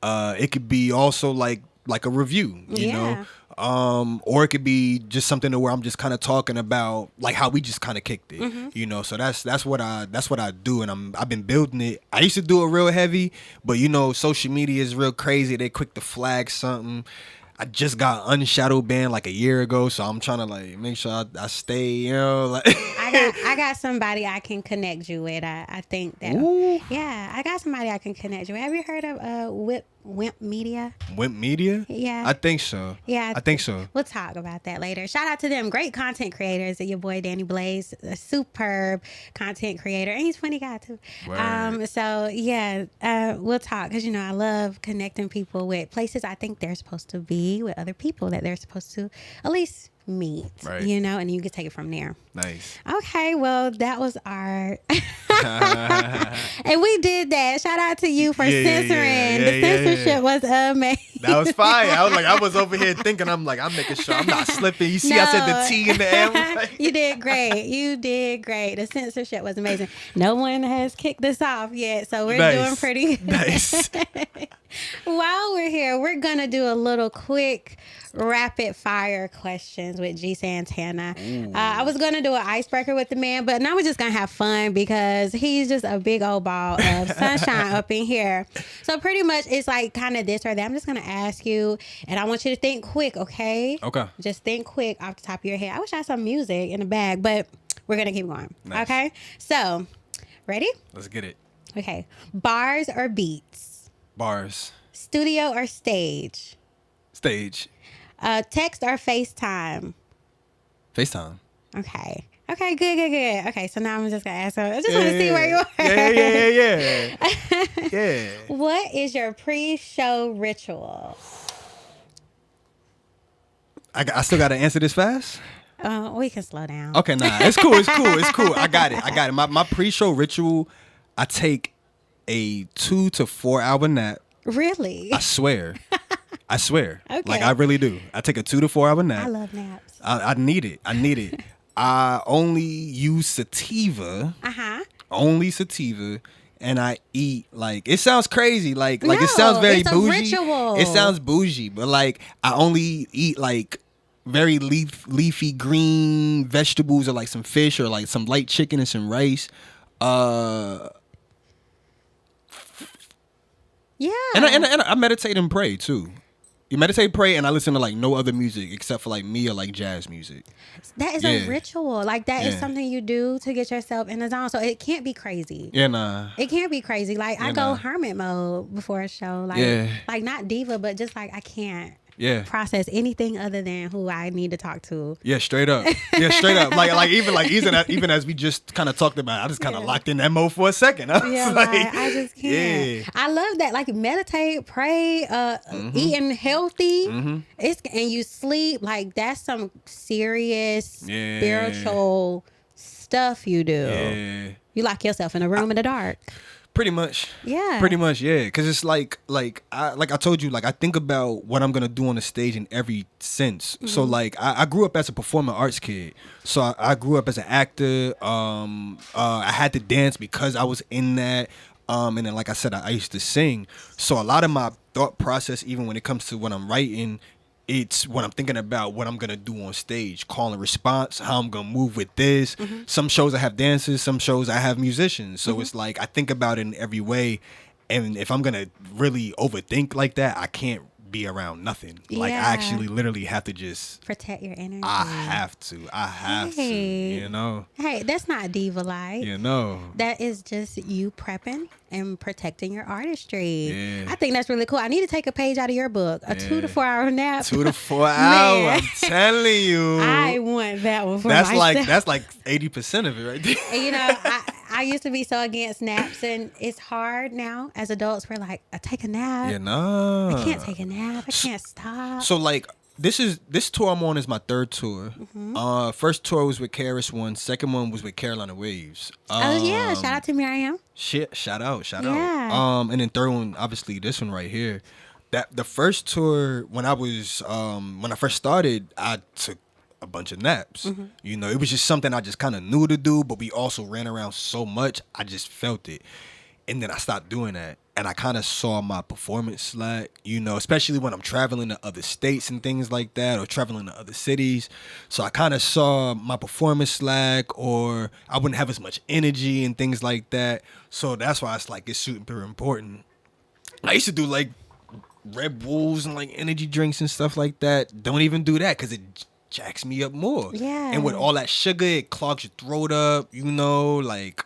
It could be also like a review, you know. Or it could be just something to where I'm just kind of talking about like how we just kind of kicked it, you know. So that's what I do, and I've been building it. I used to do it real heavy, but you know, social media is real crazy. They quick to flag something. I just got unshadow banned like a year ago, so I'm trying to like make sure I stay, you know. Like I got somebody I can connect you with. I think that I got somebody I can connect you with. Have you heard of Wimp Media? Wimp Media? Yeah. I think so. Yeah. I think so. We'll talk about that later. Shout out to them. Great content creators. Your boy Danny Blaze, a superb content creator. And he's a funny guy too. Word. So yeah, we'll talk because you know I love connecting people with places I think they're supposed to be with other people that they're supposed to at least meet, you know, and you can take it from there. Nice. Okay, well, that was our and we did that. Shout out to you for censoring. The censorship was amazing. That was fire. I was over here thinking, I'm making sure I'm not slipping. You see, I said the T in the M. You did great. You did great. The censorship was amazing. No one has kicked us off yet, so we're doing pretty good. Nice. While we're here, we're gonna do a little quick rapid fire questions with G Santana. I was gonna do an icebreaker with the man, but now we're just gonna have fun because he's just a big old ball of sunshine up in here. So pretty much it's like kind of this or that. I'm just gonna ask you, and I want you to think quick, okay? Okay. Just think quick off the top of your head. I wish I had some music in the bag, but we're gonna keep going. Nice. Okay. So, ready? Let's get it. Okay. Bars or beats? Bars. Studio or stage? Stage. Text or FaceTime? FaceTime. Okay. Okay, good. Okay, so now I'm just going to ask her. I just want to see where you are. Yeah. Yeah. What is your pre-show ritual? I still got to answer this fast? We can slow down. Okay, nah. It's cool. I got it. My pre-show ritual, I take a 2 to 4 hour nap. Really? I swear. Okay. Like, I really do. I take a 2 to 4 hour nap. I love naps. I need it. I only use sativa. Only sativa. And I eat, like, it sounds crazy. Like it sounds very bougie. Ritual. It sounds bougie. But, like, I only eat, like, very leafy green vegetables or, like, some fish or, like, some light chicken and some rice. Yeah. And I meditate and pray, too. You meditate, pray, and I listen to like no other music except for like me or like jazz music. That is a ritual. Like that is something you do to get yourself in the zone. So it can't be crazy. Yeah, nah. It can't be crazy. Like I go hermit mode before a show. Like not diva, but just like I can't. Yeah. process anything other than who I need to talk to. Yeah, straight up. Yeah, straight up. Like even as we just kind of talked about, I just kind of locked in that mode for a second. I was Yeah, like, I just can't. yeah. I love that. Like meditate, pray, eating healthy. It's and you sleep. Like that's some serious spiritual stuff you do. Yeah. You lock yourself in a room in the dark. Pretty much. Yeah. Pretty much, yeah. Because it's like I told you, like I think about what I'm gonna do on the stage in every sense. So like I grew up as a performing arts kid. So I grew up as an actor. I had to dance because I was in that. And then like I said, I used to sing. So a lot of my thought process, even when it comes to when I'm writing, it's when I'm thinking about what I'm going to do on stage, call and response, how I'm going to move with this. Some shows I have dancers, some shows I have musicians. So it's like I think about it in every way. And if I'm going to really overthink like that, I can't be around nothing. Like I actually literally have to just protect your energy. I have to, you know. Hey, that's not diva like. You know. That is just you prepping and protecting your artistry. Yeah. I think that's really cool. I need to take a page out of your book. A 2 to 4 hour nap. 2 to 4 hours. I'm telling you. I want that one for myself. That's like 80% of it right there. And, you know, I used to be so against naps, and it's hard now. As adults, we're like, I take a nap. Yeah, no. I can't take a nap. I can't stop. So like this tour I'm on is my third tour. First tour was with KRS-One. Second one was with Carolina Waves. Oh yeah, shout out to Miriam. Shout out. Yeah. And then third one, obviously this one right here. That the first tour when I first started, I took a bunch of naps. You know, it was just something I just kind of knew to do, but we also ran around so much, I just felt it. And then I stopped doing that. And I kind of saw my performance slack, you know, especially when I'm traveling to other states and things like that, or traveling to other cities. So I kind of saw my performance slack, or I wouldn't have as much energy and things like that. So that's why it's like it's super important. I used to do like Red Bulls and like energy drinks and stuff like that. Don't even do that because it jacks me up more. Yeah. And with all that sugar, it clogs your throat up, you know, like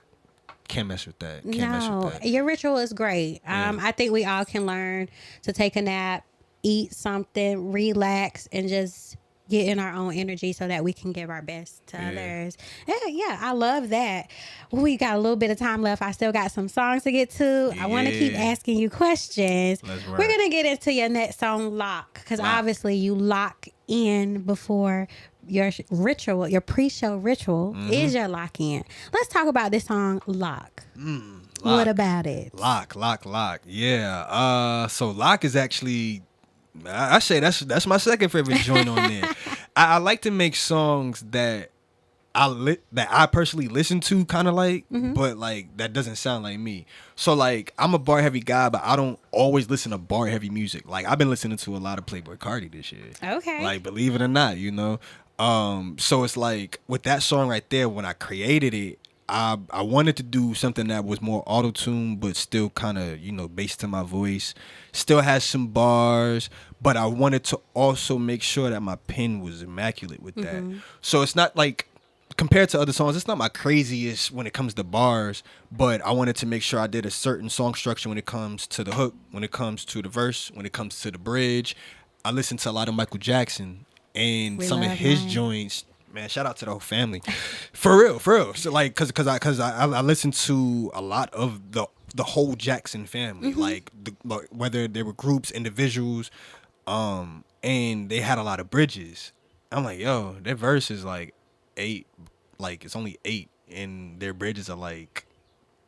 can't mess with that. Can't mess with that. Your ritual is great. I think we all can learn to take a nap, eat something, relax, and just get in our own energy so that we can give our best to others. Yeah, I love that. We got a little bit of time left. I still got some songs to get to. I want to keep asking you questions. We're going to get into your next song, Lock, because obviously you lock in before your ritual, your pre-show ritual is your lock in. Let's talk about this song, Lock. What about it? Lock. Yeah. So Lock is actually, I say that's my second favorite joint on there. I like to make songs that I personally listen to, kind of like, but like that doesn't sound like me. So like I'm a bar heavy guy, but I don't always listen to bar heavy music. Like I've been listening to a lot of Playboi Carti this year. Okay. Like believe it or not, you know. So it's like with that song right there, when I created it, I wanted to do something that was more auto-tune, but still kind of, you know, based to my voice. Still has some bars, but I wanted to also make sure that my pen was immaculate with that. So it's not like, compared to other songs, it's not my craziest when it comes to bars, but I wanted to make sure I did a certain song structure when it comes to the hook, when it comes to the verse, when it comes to the bridge. I listened to a lot of Michael Jackson, and some of his joints. Man, shout out to the whole family, for real. So like, cause I listened to a lot of the whole Jackson family, like whether they were groups, individuals, and they had a lot of bridges. I'm like, yo, their verse is like 8, like it's only 8, and their bridges are like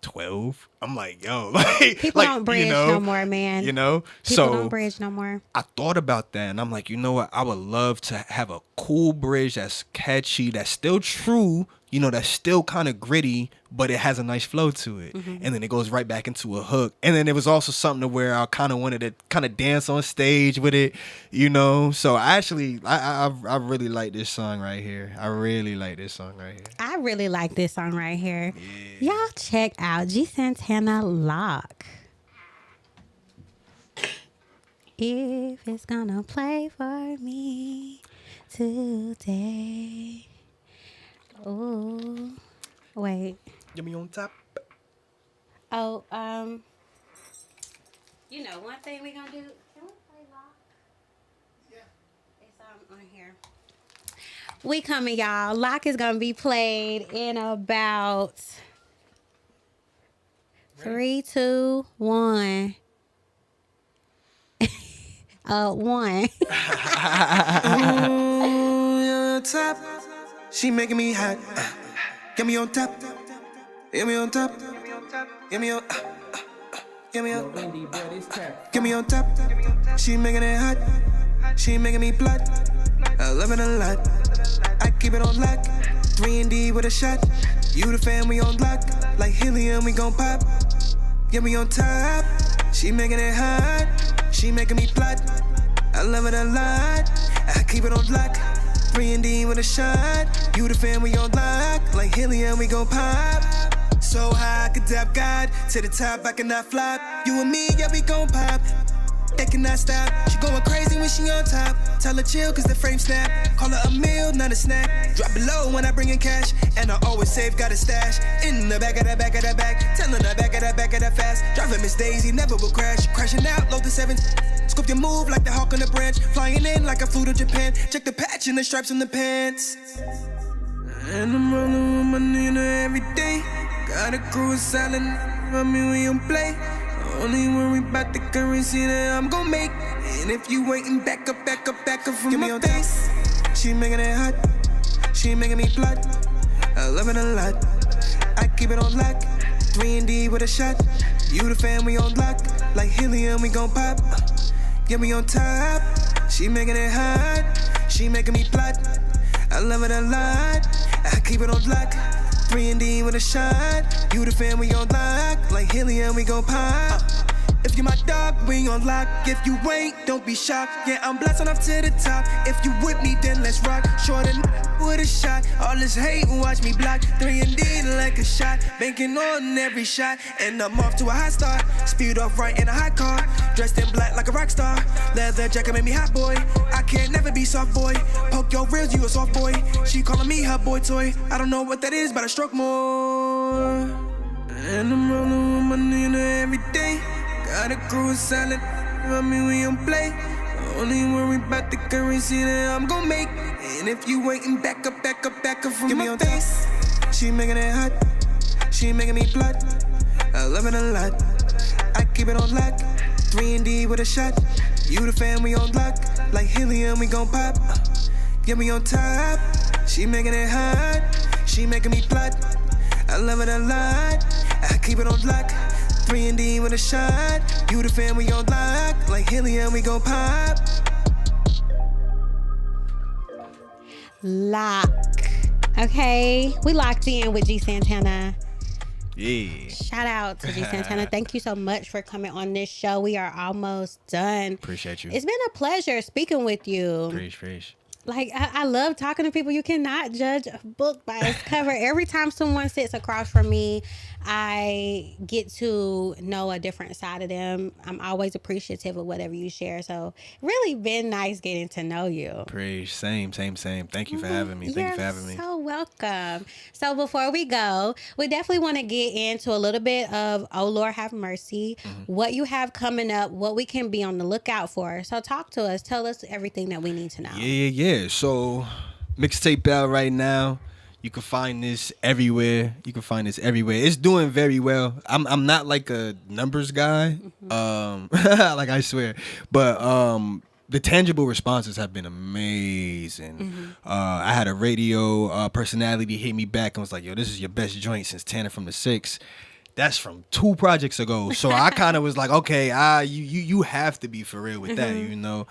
12. I'm like, yo, like people don't bridge no more, man. You know, people don't bridge no more. I thought about that, and I'm like, you know what? I would love to have a cool bridge that's catchy, that's still true, you know, that's still kind of gritty, but it has a nice flow to it. And then it goes right back into a hook. And then it was also something to where I kind of wanted to kind of dance on stage with it, you know. So I really like this song right here. I really like this song right here. Yeah. Y'all check out G Santana, Lock. If it's gonna play for me today. Oh, wait. Get me on top. Oh, you know, one thing we gonna do. Can we play Lock? Yeah. on here. We coming, y'all. Lock is gonna be played in about 3, 2, 1. 1. On top, she making me hot. Get me on top, get me on top, get me on, get me on, get me on top. She making it hot, she making me blood. I love it a lot. I keep it on lock. 3D with a shot. You the fan, we on lock. Like helium, we gon' pop. Get me on top. She making it hot. She making me blood. I love it a lot. I keep it on lock. 3D with a shot. You the fan, we on lock. Like helium, we gon' pop. So high, I could dab God. To the top, I cannot flop. You and me, yeah, we gon' pop. They cannot stop. She going crazy when she on top. Tell her chill, cause the frame snap. Call her a meal, not a snack. Drop below when I bring in cash. And I always save, got a stash. In the back of the back of the back. Tell her the back of the back of the fast. Driving Miss Daisy, never will crash. Crashing out, load the 7s. Scoop your move like the hawk on the branch. Flying in like I flew to Japan. Check the patch and the stripes on the pants. And I'm rolling with my Nina every day. Got a crew silent, I mean we don't play. Only worry about the currency that I'm gon' make. And if you waiting, back up from my face. She making it hot, she making me blood. I love it a lot. I keep it on lock. 3D with a shot. You the fan, we on lock. Like helium, we gon' pop. Get me on top. She making it hot, she making me blood. I love it a lot. I keep it on lock. 3D with a shot. You the fan, we on lock. Like helium, we gon' pop. If you my dog, we on lock. If you ain't, don't be shocked. Yeah, I'm blasting off to the top. If you with me, then let's rock. Short and with a shot. All this hate, watch me block. 3D like a shot. Banking on every shot. And I'm off to a high start. Speed off right in a hot car. Dressed in black like a rock star. Leather jacket made me hot boy. I can't never be soft boy. Poke your ribs, you a soft boy. She calling me her boy toy. I don't know what that is, but I stroke more. And I'm rolling with my Nina every day. Got a crew silent, I mean we don't play. Only worry about the currency that I'm gon' make. And if you waiting, back up from my face. She making it hot, she making me blood. I love it a lot. I keep it on lock. 3D with a shot. You the fan, we on lock. Like helium, we gon' pop. Get me on top. She making it hot, she making me blood. I love it a lot. I keep it on lock. 3D with a shot. You the fan, we on lock. Like helium, we gon' pop. Lock. Okay, we locked in with G Santana. Yeah. Shout out to G Santana. Thank you so much for coming on this show. We are almost done. Appreciate you. It's been a pleasure speaking with you. Preach. Like, I love talking to people. You cannot judge a book by its cover. Every time someone sits across from me, I get to know a different side of them. I'm always appreciative of whatever you share. So, really been nice getting to know you. Preach. Same. Thank you for having me. Thank you for having me. You're so welcome. So, before we go, we definitely want to get into a little bit of Oh Lord Have Mercy, what you have coming up, what we can be on the lookout for. So, talk to us. Tell us everything that we need to know. Yeah. So, mixtape out right now. You can find this everywhere. It's doing very well. I'm not like a numbers guy. Like I swear. But the tangible responses have been amazing. I had a radio personality hit me back and was like, yo, this is your best joint since Tanner from the Six. That's from 2 projects ago. So I kind of was like, okay, you have to be for real with that, you know.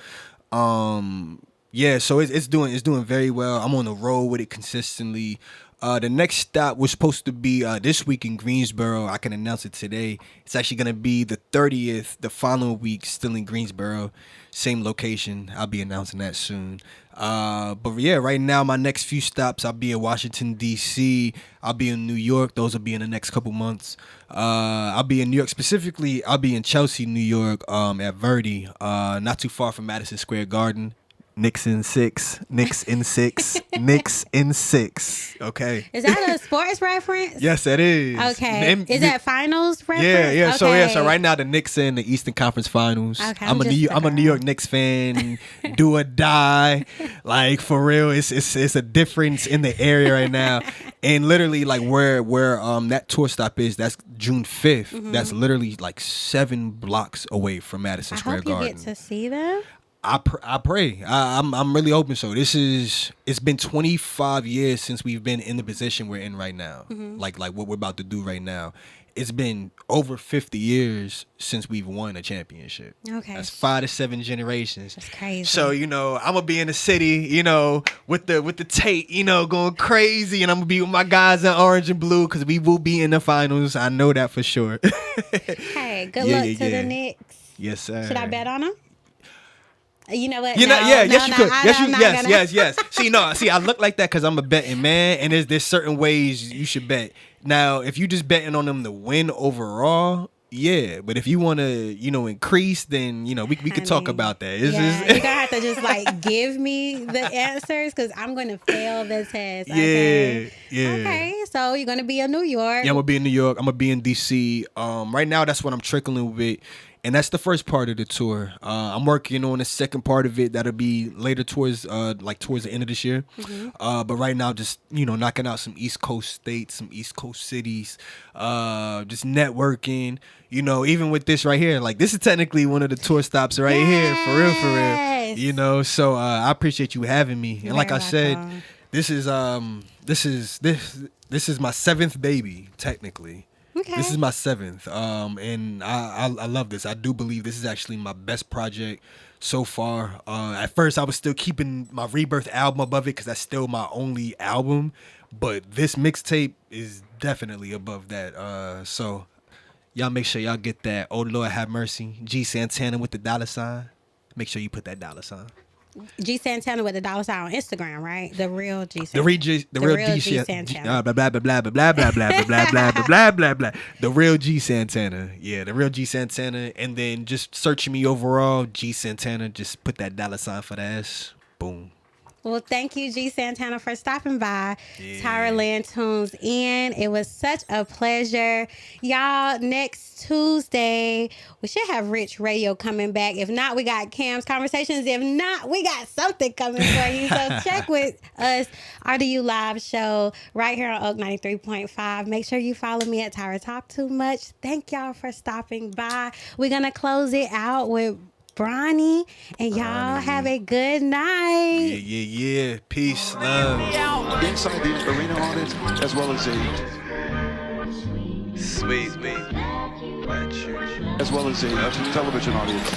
Yeah, so it's doing very well. I'm on the road with it consistently. The next stop was supposed to be this week in Greensboro. I can announce it today. It's actually going to be the 30th, the following week, still in Greensboro. Same location. I'll be announcing that soon. But yeah, right now, my next few stops, I'll be in Washington, D.C. I'll be in New York. Those will be in the next couple months. I'll be in New York. Specifically, I'll be in Chelsea, New York, at Verdi, not too far from Madison Square Garden. Knicks in 6. Knicks in 6. Knicks in 6. Okay. Is that a sports reference? Yes, that is. Okay. Is that finals reference? Yeah. Okay. So right now the Knicks are in the Eastern Conference Finals. Okay, I'm a New York Knicks fan. Do or die. Like for real, it's a difference in the area right now. And literally like where that tour stop is, that's June 5th. Mm-hmm. That's literally like 7 blocks away from Madison Square Garden. I hope you get to see them. I pray. I'm really hoping so. It's been 25 years since we've been in the position we're in right now. Mm-hmm. Like what we're about to do right now. It's been over 50 years since we've won a championship. Okay. That's 5 to 7 generations. That's crazy. So, I'm gonna be in the city, with the tape, going crazy, and I'm gonna be with my guys in orange and blue because we will be in the finals. I know that for sure. Hey, good luck to the Knicks. Yes, sir. Should I bet on them? You know what? Yes, you could. Yes. See, I look like that because I'm a betting man, and there's certain ways you should bet. Now, if you just betting on them to win overall, yeah. But if you want to, increase, then we could talk about that. You're gonna have to just give me the answers because I'm gonna fail the test. Okay? Yeah. Okay, so you're gonna be in New York. Yeah, I'm gonna be in New York. I'm gonna be in DC. Right now, that's what I'm trickling with. And that's the first part of the tour. I'm working on the second part of it that'll be later towards the end of this year. Mm-hmm. But right now, just knocking out some East Coast states, some East Coast cities, just networking. Even with this right here, like this is technically one of the tour stops right here, for real. So I appreciate you having me. And like I said, this is my 7th baby, technically. Okay. This is my 7th, and I love this. I do believe this is actually my best project so far. At first, I was still keeping my Rebirth album above it because that's still my only album, but this mixtape is definitely above that. So y'all make sure y'all get that. Oh Lord Have Mercy, G Santana with the $. Make sure you put that $. G Santana with the $sign on Instagram, right? The real G The Santana. real G Santana. Blah blah blah blah blah blah blah blah blah blah blah blah blah. The real G Santana. Yeah, the real G Santana. And then just searching me overall, G Santana. Just put that $sign for the S. Boom. Well, thank you, G Santana, for stopping by. TyraLen Tunes In. It was such a pleasure. Y'all, next Tuesday, we should have Rich Radio coming back. If not, we got Cam's Conversations. If not, we got something coming for you. So check with us, RDU Live Show, right here on Oak 93.5. Make sure you follow me at Tyra Talk Too Much. Thank y'all for stopping by. We're going to close it out with Bronny, and y'all have a good night. Yeah. Peace, love. Inside the arena audience, as well as Sweet. as well as a television audience.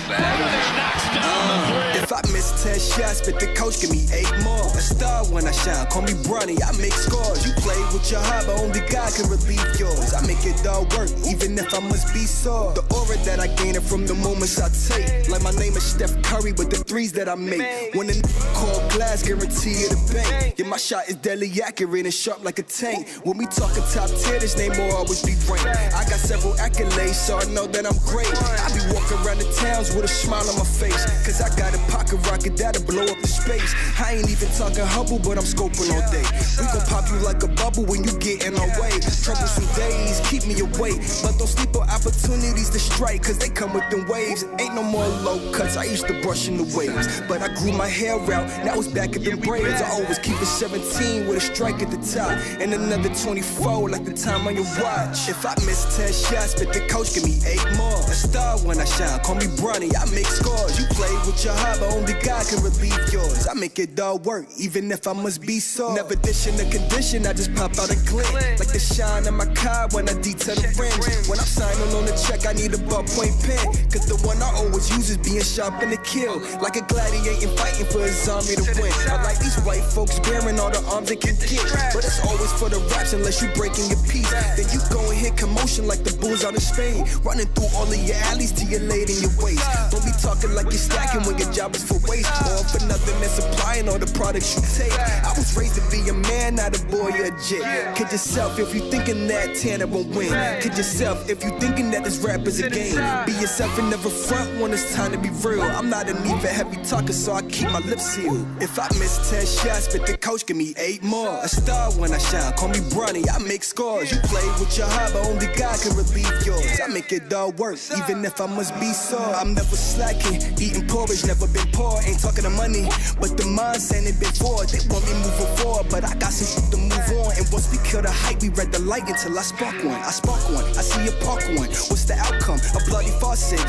If I miss 10 shots, but the coach give me 8 more. A star when I shine, call me Bronny, I make scores. You play with your heart, but only God can relieve yours. I make it all work, even if I must be sore. The aura that I gain it from the moments I take. Like my name is Steph Curry with the threes that I make. When a call glass, guarantee it a bank. Yeah, my shot is deadly accurate and sharp like a tank. When we talking top tier, this name will always be ranked. I got several accolades, so I know that I'm great. I be walking around the towns with a smile on my face, cause I got a pocket rocket that'll blow up the space. I ain't even talking humble, but I'm scoping all day. We gon' pop you like a bubble when you get in our way. Troublesome days keep me awake, but don't sleep on opportunities to strike, cause they come with them waves. Ain't no more low cuts, I used to brush in the waves, but I grew my hair out, now it's back at them braids. I always keep it 17 with a strike at the top, and another 24 like the time on your watch. If I miss 10 shots, but the coach give me 8 more. A star when I shine, call me Bronny, I make scores. You play with your heart, but only God can relieve yours. I make it all work, even if I must be sore. Never dishing the condition, I just pop out a glint. Like the shine in my car when I detail the fringe. When I'm signing on the check, I need a ballpoint pen, cause the one I always use is being sharp in the kill. Like a gladiator fighting for his army to win. I like these white folks bearing all the arms they can get, but it's always for the raps unless you breaking your piece. Then you go and hit commotion like the bulls out of Spain, running through all of your alleys till you're laid in your waist. Don't be talking like you're stacking when your job is for waste, or for nothing than supplying all the products you take. I was raised to be a man man, not a boy or a jit. Kid yourself if you thinking that Tanner won't win. Kid yourself if you thinking that this rap is a game. Be yourself and never front when it's time to be real. I'm not a need for heavy talker, so I keep my lips sealed. If I miss 10 shots, but the coach give me 8 more. A star when I shine, call me Bronny, I make scores. You play with your heart, but only God can relieve yours. I make it all work, even if I must be sore. I'm never slacking, eating porridge, never been poor. Ain't talking to money, but the mind saying it been forward. They want me moving forward, but I got some shit to move on. And once we kill the hype, we read the light until I spark one. I spark one, I see a park one. What's the outcome? A bloody faucet.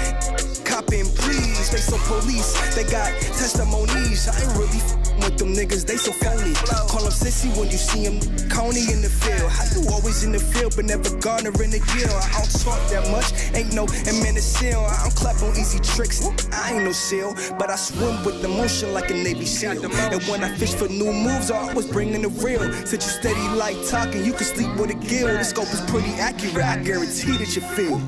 Copping, please, they so police. They got testimonies. I ain't really with them niggas, they so phony. Call them sissy when you see them, Coney in the field. How you always in the field, but never garnering a gill? I don't talk that much, ain't no seal. I don't clap on easy tricks, I ain't no seal. But I swim with the motion like a Navy SEAL. And when I fish for new moves, I always bring in the real. Since you steady like talking, you can sleep with a gill. The scope is pretty accurate, I guarantee that you feel.